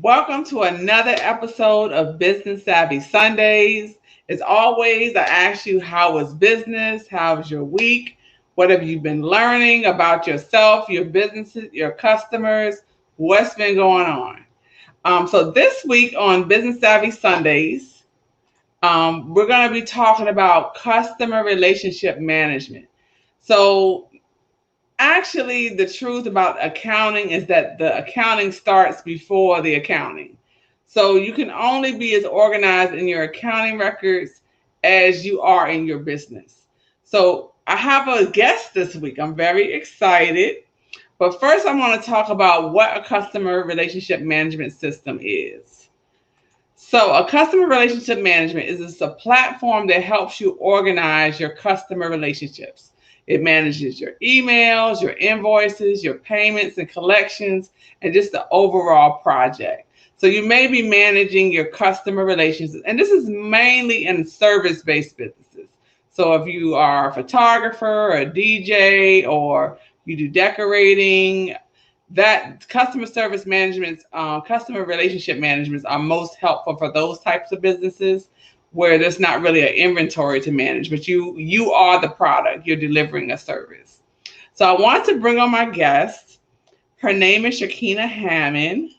Welcome to another episode of Business Savvy Sundays. As always, I ask you, how was business? How was your week? What have you been learning about yourself, your businesses, your customers? What's been going on? So this week on Business Savvy Sundays, we're going to be talking about customer relationship management. So actually, the truth about accounting is that the accounting starts before the accounting. So you can only be as organized in your accounting records as you are in your business. So I have a guest this week. I'm very excited. But first, I want to talk about what a customer relationship management system is. So a customer relationship management is a platform that helps you organize your customer relationships. It manages your emails, your invoices, your payments and collections, and just the overall project. So you may be managing your customer relations, and this is mainly in service-based businesses. So if you are a photographer, a DJ, or you do decorating, that customer service management, customer relationship management are most helpful for those types of businesses where there's not really an inventory to manage, but you are the product, you're delivering a service. So I want to bring on my guest. Her name is Sherkinna Hammond,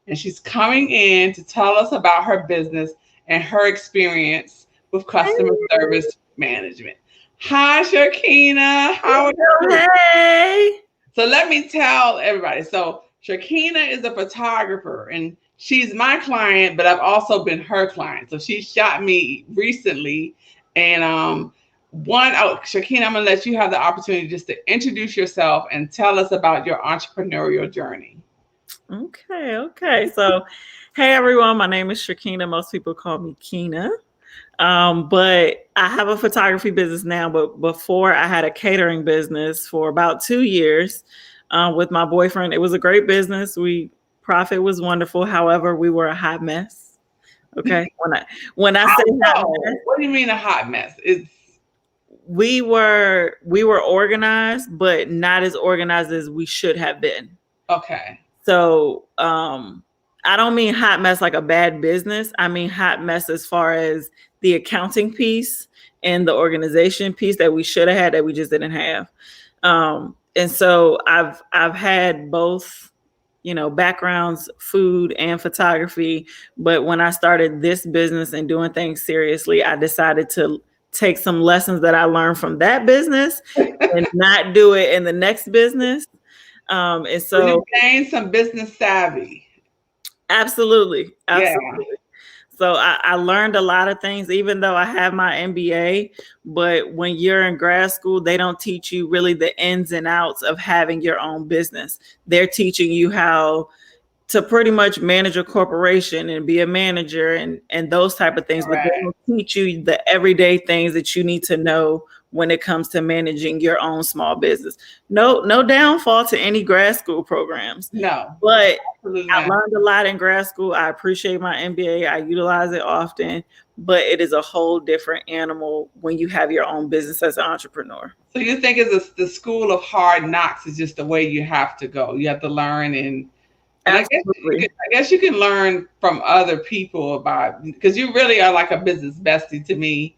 and she's coming in to tell us about her business and her experience with customer service management. Hi, Sherkinna. How are you? Hey. So let me tell everybody. So Sherkinna is a photographer, and she's my client, but I've also been her client. So she shot me recently. And Sherkinna, I'm gonna let you have the opportunity just to introduce yourself and tell us about your entrepreneurial journey. Okay. So, hey everyone, my name is Sherkinna. Most people call me Keena. But I have a photography business now, but before I had a catering business for about 2 years with my boyfriend. It was a great business. Profit was wonderful. However, we were a hot mess. Okay. When I say hot mess, what do you mean a hot mess? we were organized, but not as organized as we should have been. Okay. So I don't mean hot mess like a bad business. I mean hot mess as far as the accounting piece and the organization piece that we should have had that we just didn't have. And so I've had both, backgrounds, food and photography. But when I started this business and doing things seriously, I decided to take some lessons that I learned from that business and not do it in the next business. And so you gained some business savvy. Absolutely. Yeah. So I learned a lot of things, even though I have my MBA. But when you're in grad school, they don't teach you really the ins and outs of having your own business. They're teaching you how to pretty much manage a corporation and be a manager and those type of things. Right. But they don't teach you the everyday things that you need to know when it comes to managing your own small business. No downfall to any grad school programs. No. But I learned a lot in grad school. I appreciate my MBA. I utilize it often, but it is a whole different animal when you have your own business as an entrepreneur. So you think it's the school of hard knocks is just the way you have to go. You have to learn and I guess you can learn from other people about, because you really are like a business bestie to me.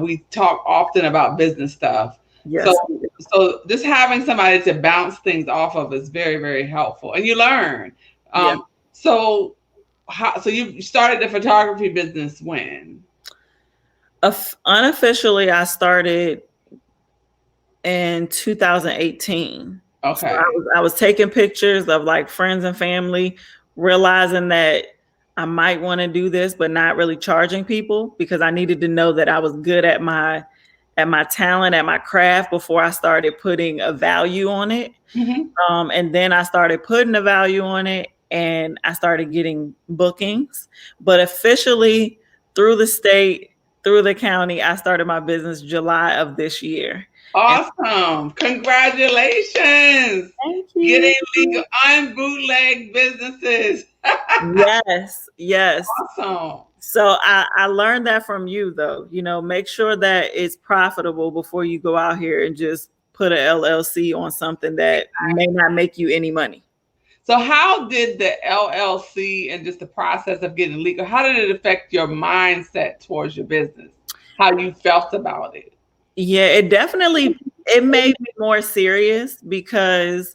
We talk often about business stuff. Yes. So just having somebody to bounce things off of is very, very helpful, and you learn. So you started the photography business when? Unofficially, I started in 2018. Okay. So I was taking pictures of like friends and family, realizing that I might want to do this, but not really charging people because I needed to know that I was good at my talent, at my craft before I started putting a value on it. Mm-hmm. And then I started putting a value on it and I started getting bookings. But officially through the state, through the county, I started my business July of this year. Awesome. Congratulations. Thank you. Getting legal on bootleg businesses. Yes. Awesome. So I learned that from you, though. Make sure that it's profitable before you go out here and just put an LLC on something that may not make you any money. So how did the LLC and just the process of getting legal, how did it affect your mindset towards your business? How you felt about it? Yeah, it made me more serious because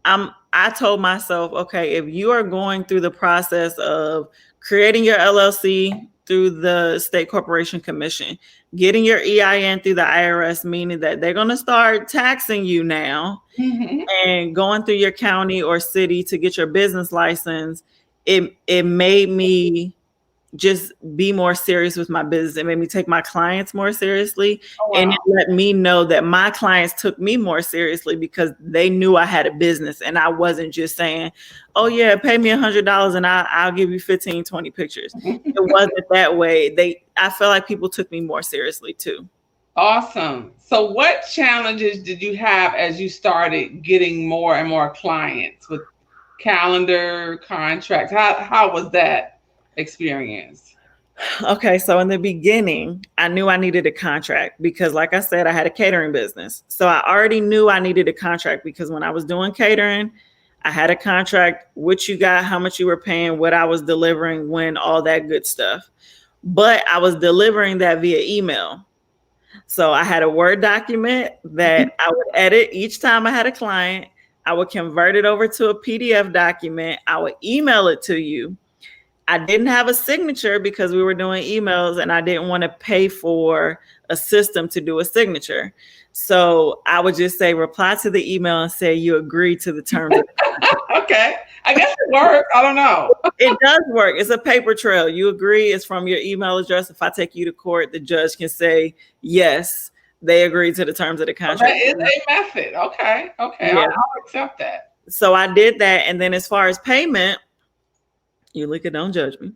I told myself, okay, if you are going through the process of creating your LLC through the State Corporation Commission, getting your EIN through the IRS, meaning that they're going to start taxing you now, Mm-hmm. and going through your county or city to get your business license, it made me just be more serious with my business. It made me take my clients more seriously. Oh, And wow. it let me know that my clients took me more seriously because they knew I had a business and I wasn't just saying, oh yeah, pay me $100 and I'll give you 15, 20 pictures. It wasn't that way. I felt like people took me more seriously too. Awesome. So what challenges did you have as you started getting more and more clients with calendar contracts? How was that experience? Okay, so in the beginning, I knew I needed a contract because, like I said, I had a catering business. So I already knew I needed a contract because when I was doing catering, I had a contract, what you got, how much you were paying, what I was delivering, when, all that good stuff. But I was delivering that via email. So I had a Word document that I would edit each time I had a client. I would convert it over to a PDF document. I would email it to you. I didn't have a signature because we were doing emails and I didn't want to pay for a system to do a signature. So I would just say, reply to the email and say you agree to the terms. Okay. I guess it worked. I don't know. It does work. It's a paper trail. You agree. It's from your email address. If I take you to court, the judge can say, yes, they agree to the terms of the contract. That is a method. Okay. Okay. Yeah. I'll accept that. So I did that. And then as far as payment, you look at, don't judge me.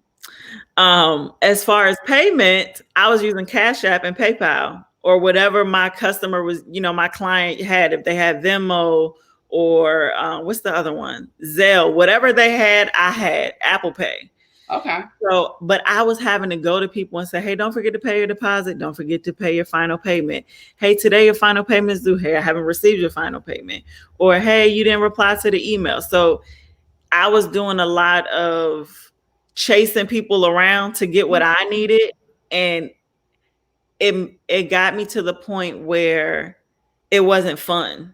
As far as payment, I was using Cash App and PayPal or whatever my customer was, my client had, if they had Venmo or what's the other one? Zelle, whatever they had, I had Apple Pay. Okay. So, but I was having to go to people and say, hey, don't forget to pay your deposit. Don't forget to pay your final payment. Hey, today your final payment is due. Hey, I haven't received your final payment. Or, hey, you didn't reply to the email. So I was doing a lot of chasing people around to get what I needed. And it got me to the point where it wasn't fun.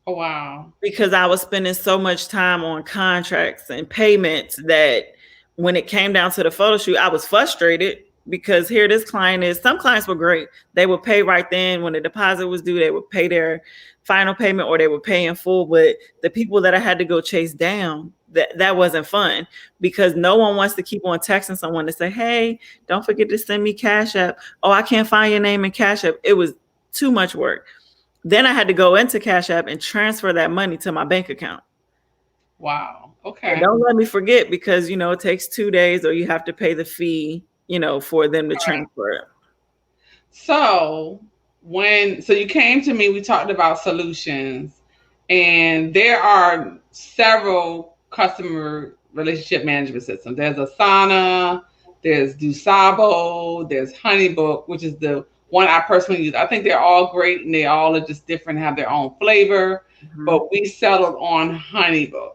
Oh, wow. Because I was spending so much time on contracts and payments that when it came down to the photo shoot, I was frustrated because here this client is, some clients were great. They would pay right then when the deposit was due, they would pay their final payment or they would pay in full. But the people that I had to go chase down, that wasn't fun because no one wants to keep on texting someone to say, hey, don't forget to send me Cash App. Oh, I can't find your name in Cash App. It was too much work. Then I had to go into Cash App and transfer that money to my bank account. Wow. Okay. And don't let me forget because, it takes 2 days or you have to pay the fee, for them to transfer it. So you came to me, we talked about solutions, and there are several customer relationship management systems. There's Asana, there's Dusabo, there's HoneyBook, which is the one I personally use. I think they're all great and they all are just different, have their own flavor, but we settled on HoneyBook.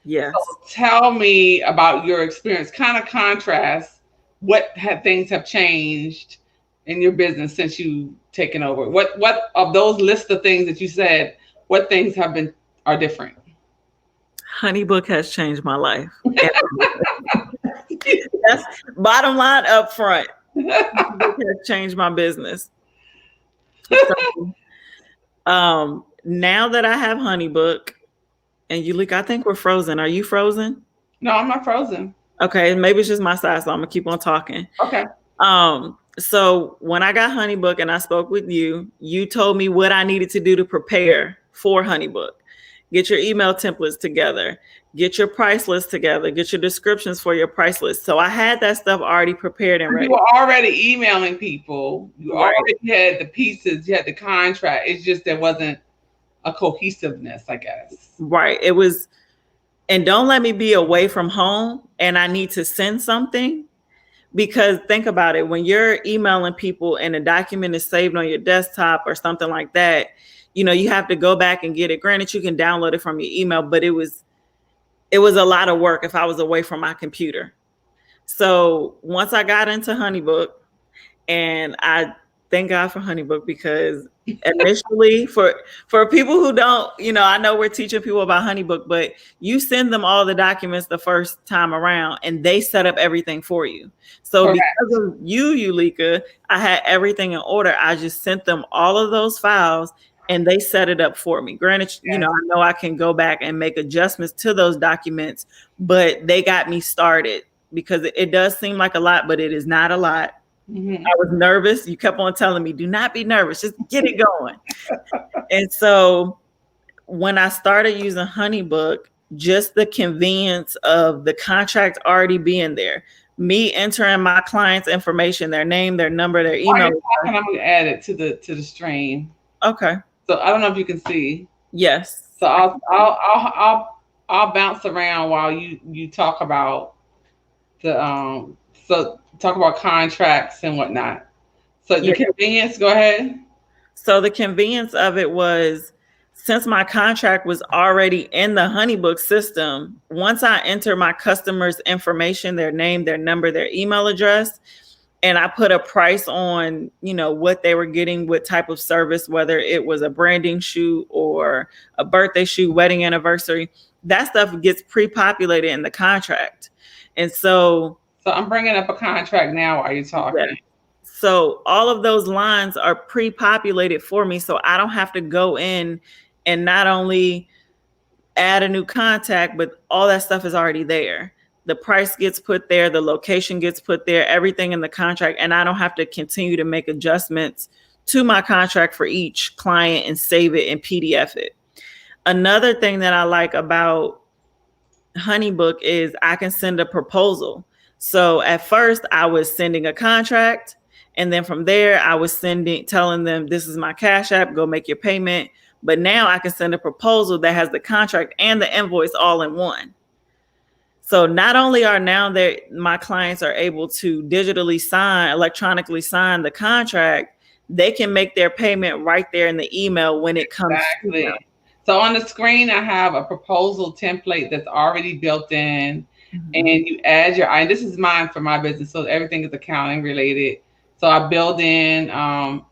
Yes. So tell me about your experience, kind of contrast what things have changed in your business since you've taken over. What of those list of things that you said, what things are different? HoneyBook has changed my life. That's bottom line up front. HoneyBook has changed my business. So, now that I have HoneyBook, and you look, I think we're frozen. Are you frozen? No, I'm not frozen. Okay, maybe it's just my side, so I'm gonna keep on talking. Okay. So when I got HoneyBook and I spoke with you, you told me what I needed to do to prepare for HoneyBook. Get your email templates together, get your price list together, get your descriptions for your price list. So I had that stuff already prepared and ready. You were already emailing people. You already had the pieces, you had the contract. It's just there wasn't a cohesiveness, I guess. Right. It was, and don't let me be away from home and I need to send something. Because think about it, when you're emailing people and a document is saved on your desktop or something like that, you have to go back and get it. Granted, you can download it from your email, but it was it was a lot of work if I was away from my computer. So once I got into HoneyBook, and I thank God for HoneyBook, because initially, for people who don't, I know we're teaching people about HoneyBook, but you send them all the documents the first time around and they set up everything for you. So Correct. because of you, Yulika, I had everything in order. I just sent them all of those files and they set it up for me. Granted, Yes. I know I can go back and make adjustments to those documents, but they got me started, because it does seem like a lot, but it is not a lot. Mm-hmm. I was nervous. You kept on telling me, do not be nervous, just get it going. And so when I started using HoneyBook, just the convenience of the contract already being there, me entering my client's information, their name, their number, their email. I'm going to add it to the stream. Okay. So I don't know if you can see. Yes. So I'll bounce around while you talk about talk about contracts and whatnot. So the convenience, go ahead. So the convenience of it was, since my contract was already in the HoneyBook system, once I enter my customer's information, their name, their number, their email address, and I put a price on, what they were getting, what type of service, whether it was a branding shoot or a birthday shoot, wedding anniversary, that stuff gets pre-populated in the contract. And so I'm bringing up a contract now while you're talking. Yeah. So all of those lines are pre-populated for me, so I don't have to go in and not only add a new contact, but all that stuff is already there. The price gets put there, the location gets put there, everything in the contract, and I don't have to continue to make adjustments to my contract for each client and save it and PDF it. Another thing that I like about HoneyBook is I can send a proposal. So at first I was sending a contract, and then from there I was telling them, this is my Cash App, go make your payment. But now I can send a proposal that has the contract and the invoice all in one. So not only are now that my clients are able to electronically sign the contract, they can make their payment right there in the email when it comes. Exactly. So on the screen, I have a proposal template that's already built in, and you add this is mine for my business. So everything is accounting related. So I build in,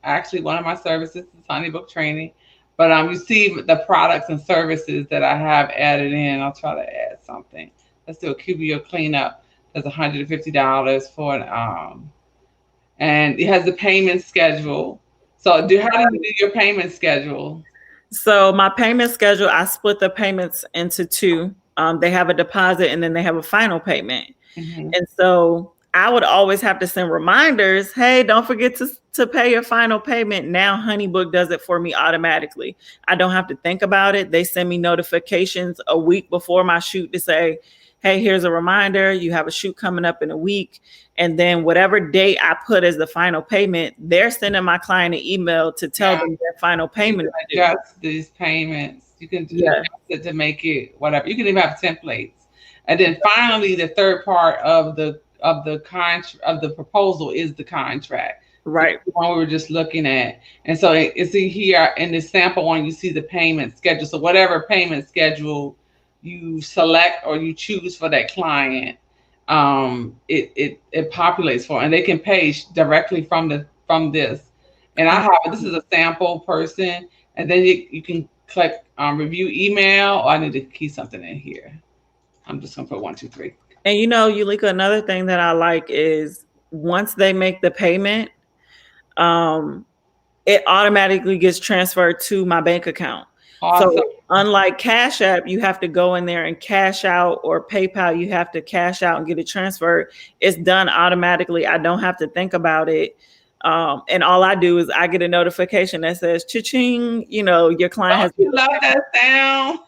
actually one of my services is HoneyBook training, but you see the products and services that I have added in. I'll try to add something. Let's do a QBO cleanup. That's $150 for and it has the payment schedule. So how do you do your payment schedule? So my payment schedule, I split the payments into two. They have a deposit and then they have a final payment. Mm-hmm. And so I would always have to send reminders. Hey, don't forget to pay your final payment. Now HoneyBook does it for me automatically. I don't have to think about it. They send me notifications a week before my shoot to say, hey, here's a reminder. You have a shoot coming up in a week. And then whatever date I put as the final payment, they're sending my client an email to tell them their final payment. You can adjust these payments. You can do it to make it whatever. You can even have templates. And then finally, the third part of the proposal is the contract. Right. The one we were just looking at. And so it's here in the sample one, you see the payment schedule. So whatever payment schedule you select or you choose for that client, it populates for, and they can pay directly from this. And I have, this is a sample person, and then you can click review email. I need to key something in here. I'm just gonna put 1, 2, 3. And Yulika, another thing that I like is once they make the payment, it automatically gets transferred to my bank account. Awesome. So unlike Cash App, you have to go in there and cash out, or PayPal, you have to cash out and get it transferred. It's done automatically. I don't have to think about it. And all I do is I get a notification that says, cha-ching, your client has. You love that sound.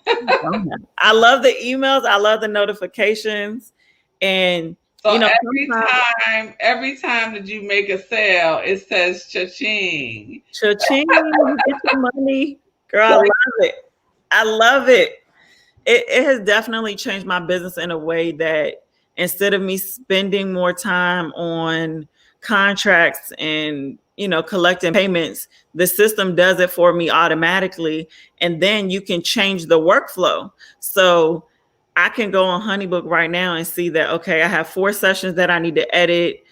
I love the emails. I love the notifications. And so every time that you make a sale, it says cha-ching. Cha-ching, you get your money. Girl, I love it. I love it. It has definitely changed my business in a way that instead of me spending more time on contracts and, collecting payments, the system does it for me automatically. And then you can change the workflow. So I can go on HoneyBook right now and see that, okay, I have 4 sessions that I need to edit.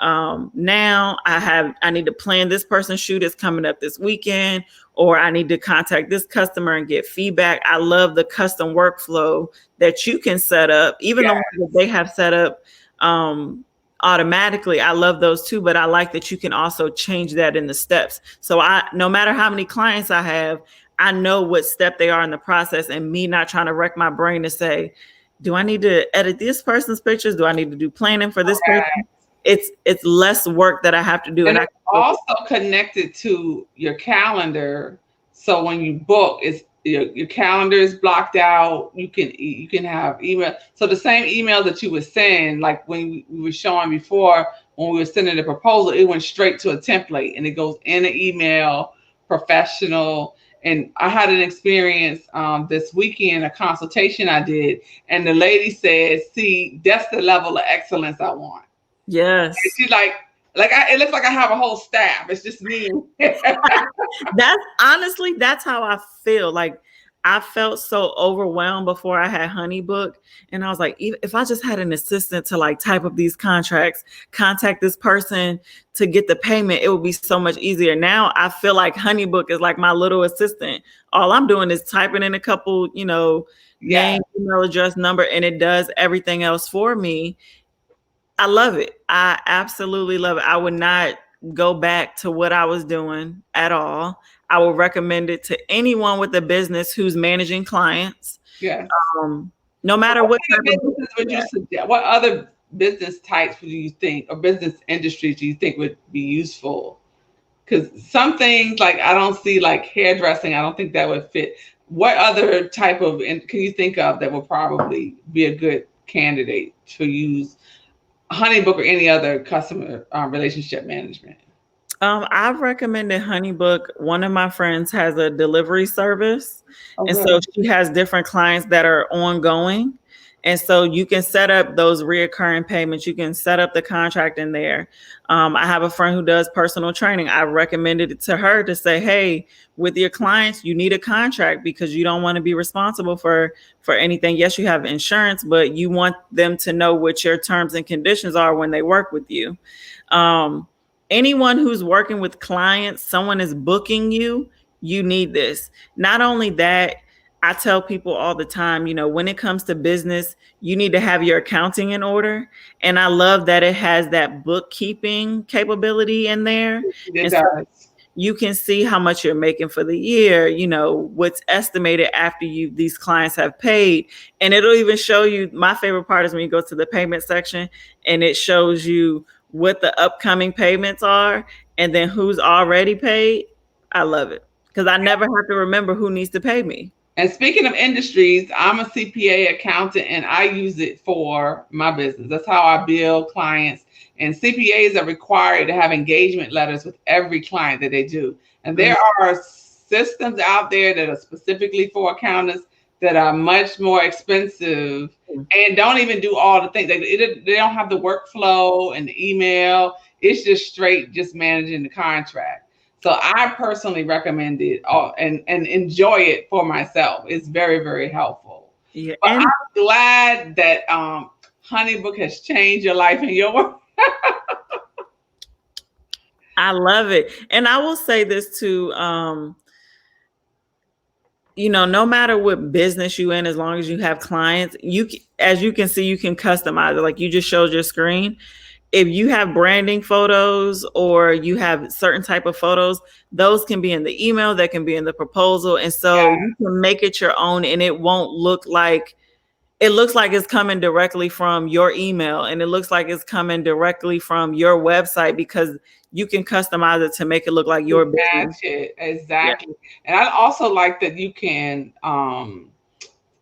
Now I need to plan this person's shoot is coming up this weekend, or I need to contact this customer and get feedback. I love the custom workflow that you can set up, even the ones that they have set up automatically. I love those too, but I like that you can also change that in the steps. So no matter how many clients I have, I know what step they are in the process, and me not trying to wreck my brain to say, do I need to edit this person's pictures? Do I need to do planning for this person? It's less work that I have to do. And it's also connected to your calendar. So when you book, it's your calendar is blocked out. You can have email. So the same email that you would send, like when we were showing before, when we were sending the proposal, it went straight to a template and it goes in an email, professional. And I had an experience this weekend, a consultation I did, and the lady said, "See, that's the level of excellence I want." Yes. And she's like it looks like I have a whole staff. It's just me. That's how I feel. Like, I felt so overwhelmed before I had HoneyBook, and I was like, if I just had an assistant to like type up these contracts, contact this person to get the payment, it would be so much easier. Now I feel like HoneyBook is like my little assistant. All I'm doing is typing in a couple, name, email address, number, and it does everything else for me. I love it. I absolutely love it. I would not go back to what I was doing at all. I would recommend it to anyone with a business who's managing clients. Yes. No matter what type of business would you suggest? What other business types do you think, or business industries do you think would be useful? Because some things, like I don't see, like hairdressing, I don't think that would fit. What other type of, and can you think of that would probably be a good candidate to use HoneyBook or any other customer relationship management? I've recommended HoneyBook. One of my friends has a delivery service. And really? So she has different clients that are ongoing. And so you can set up those reoccurring payments. You can set up the contract in there. I have a friend who does personal training. I recommended it to her to say, hey, with your clients, you need a contract because you don't want to be responsible for anything. Yes, you have insurance, but you want them to know what your terms and conditions are when they work with you. Anyone who's working with clients, someone is booking you, you need this. Not only that, I tell people all the time, when it comes to business, you need to have your accounting in order. And I love that it has that bookkeeping capability in there. It does. So you can see how much you're making for the year, what's estimated after these clients have paid. And it'll even show you, my favorite part is when you go to the payment section and it shows you what the upcoming payments are and then who's already paid. I love it because I never have to remember who needs to pay me. And speaking of industries, I'm a CPA accountant and I use it for my business. That's how I bill clients. And CPAs are required to have engagement letters with every client that they do. And there are systems out there that are specifically for accountants that are much more expensive and don't even do all the things. They don't have the workflow and the email. It's just straight just managing the contract. So I personally recommend it and enjoy it for myself. It's very, very helpful. Yeah, but I'm glad that HoneyBook has changed your life and your work. I love it. And I will say this too, no matter what business you in, as long as you have clients, as you can see, you can customize it. Like you just showed your screen. If you have branding photos or you have certain type of photos, those can be in the email, that can be in the proposal. And so you can make it your own and it won't look like, it looks like it's coming directly from your email and it looks like it's coming directly from your website because you can customize it to make it look like your business. Exactly. Yeah. And I also like that you can,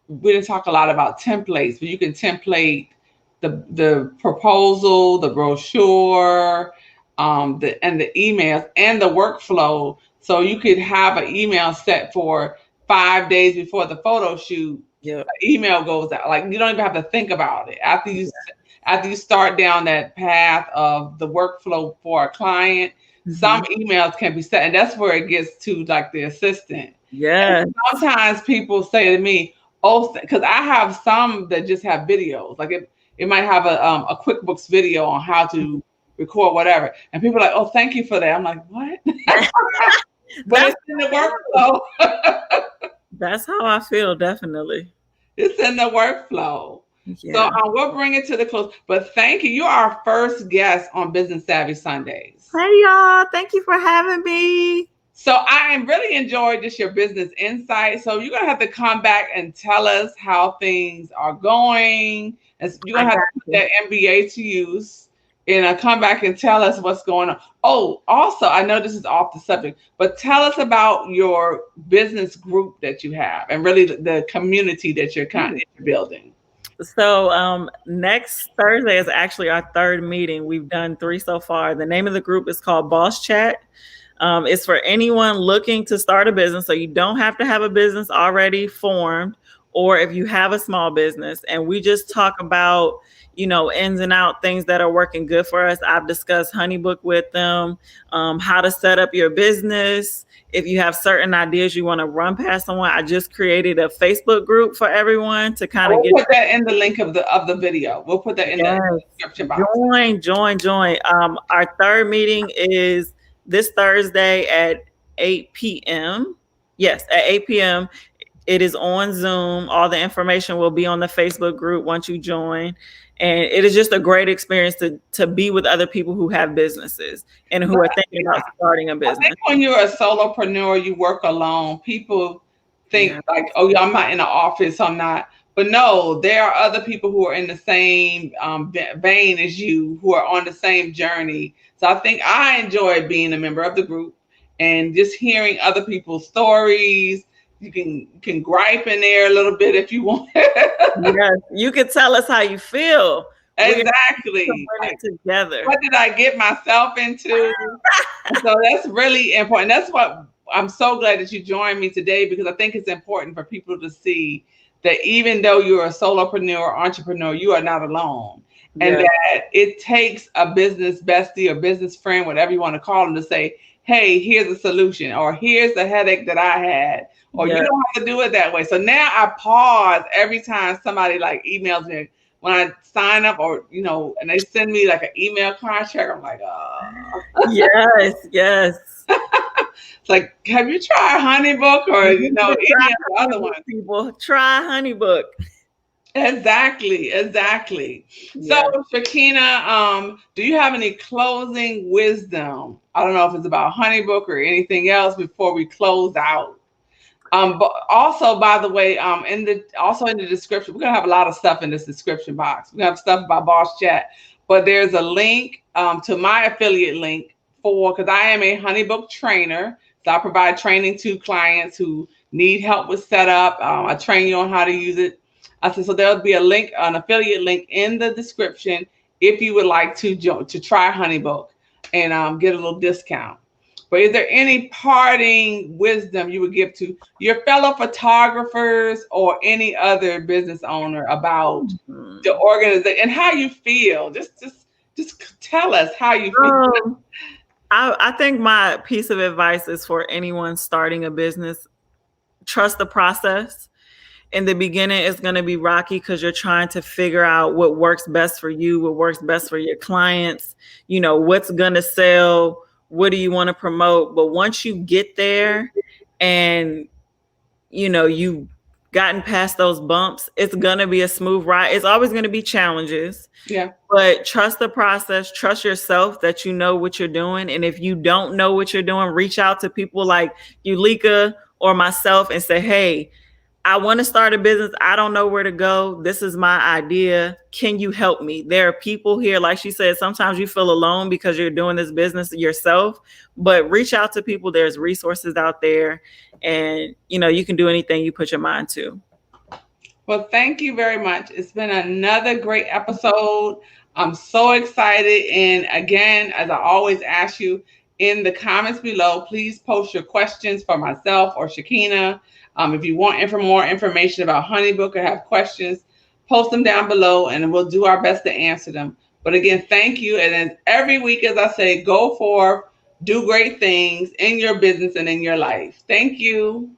we didn't talk a lot about templates, but you can template the proposal, the brochure, the emails and the workflow. So you could have an email set for 5 days before the photo shoot. Yeah, email goes out. Like you don't even have to think about it after you start down that path of the workflow for a client. Some emails can be set, and that's where it gets to like the assistant. Yeah. Sometimes people say to me, Oh, because I have some that just have videos. Like it might have a QuickBooks video on how to record whatever, and people are like, "Oh, thank you for that." I'm like, "What?" But That's it's in the workflow. that's how I feel, definitely. It's in the workflow. So Yeah. we'll bring it to the close. But thank you. You are our first guest on Business Savvy Sundays. Hey y'all, thank you for having me. So I really enjoyed just your business insight. So you're gonna have to come back and tell us how things are going. And you're I gonna have got to put you. that MBA to use and come back and tell us what's going on. Oh, also, I know this is off the subject, but tell us about your business group that you have and really the community that you're kind of building. So next Thursday is actually our third meeting. We've done 3 so far. The name of the group is called Boss Chat. It's for anyone looking to start a business. So you don't have to have a business already formed, or if you have a small business. And we just talk about, ins and out, things that are working good for us. I've discussed HoneyBook with them, how to set up your business. If you have certain ideas you want to run past someone, I just created a Facebook group for everyone to kind of We'll get. put that in the link of the video. We'll put that in the Yes. description box. Join. Our third meeting is this Thursday at 8 p.m. Yes, at 8 p.m. It is on Zoom. All the information will be on the Facebook group once you join. And it is just a great experience to be with other people who have businesses and who are thinking about starting a I business. think when you're a solopreneur, you work alone. People think like, "Oh, yeah, I'm not in the office. I'm not." But no, there are other people who are in the same vein as you, who are on the same journey. So I think I enjoy being a member of the group and just hearing other people's stories. You can gripe in there a little bit if you want. Yes, you can tell us how you feel. Exactly. Like, together. What did I get myself into? So that's really important. That's what I'm so glad that you joined me today, because I think it's important for people to see that even though you're a solopreneur or entrepreneur, you are not alone. And that it takes a business bestie or business friend, whatever you want to call them, to say, "Hey, here's a solution," or "Here's the headache that I had," or "You don't have to do it that way." So now I pause every time somebody like emails me when I sign up, or and they send me like an email contract. I'm like, oh. Yes. It's like, have you tried HoneyBook or any of the other ones? People try HoneyBook. Exactly. So, Sherkinna, do you have any closing wisdom? I don't know if it's about HoneyBook or anything else before we close out. But also, by the way, in the description, we're gonna have a lot of stuff in this description box. We're gonna have stuff about Boss Chat, but there's a link to my affiliate link because I am a HoneyBook trainer. So I provide training to clients who need help with setup. I train you on how to use it. So there'll be an affiliate link in the description if you would like to try HoneyBook and get a little discount. But is there any parting wisdom you would give to your fellow photographers or any other business owner about the organization and how you feel? Just tell us how you feel. I think my piece of advice is for anyone starting a business: trust the process. In the beginning, it's going to be rocky because you're trying to figure out what works best for you, what works best for your clients, what's going to sell, what do you want to promote. But once you get there and, you've gotten past those bumps, it's going to be a smooth ride. It's always going to be challenges. Yeah. But trust the process, trust yourself that you know what you're doing. And if you don't know what you're doing, reach out to people like Yulika or myself and say, "Hey, I want to start a business. I don't know where to go. This is my idea. Can you help me?" There are people here, like she said, sometimes you feel alone because you're doing this business yourself, but reach out to people. There's resources out there, and you can do anything you put your mind to. Well, thank you very much. It's been another great episode. I'm so excited. And again, as I always ask you in the comments below, please post your questions for myself or Sherkinna. If you want more information about HoneyBook or have questions, post them down below and we'll do our best to answer them. But again, thank you. And then every week, as I say, go forth, do great things in your business and in your life. Thank you.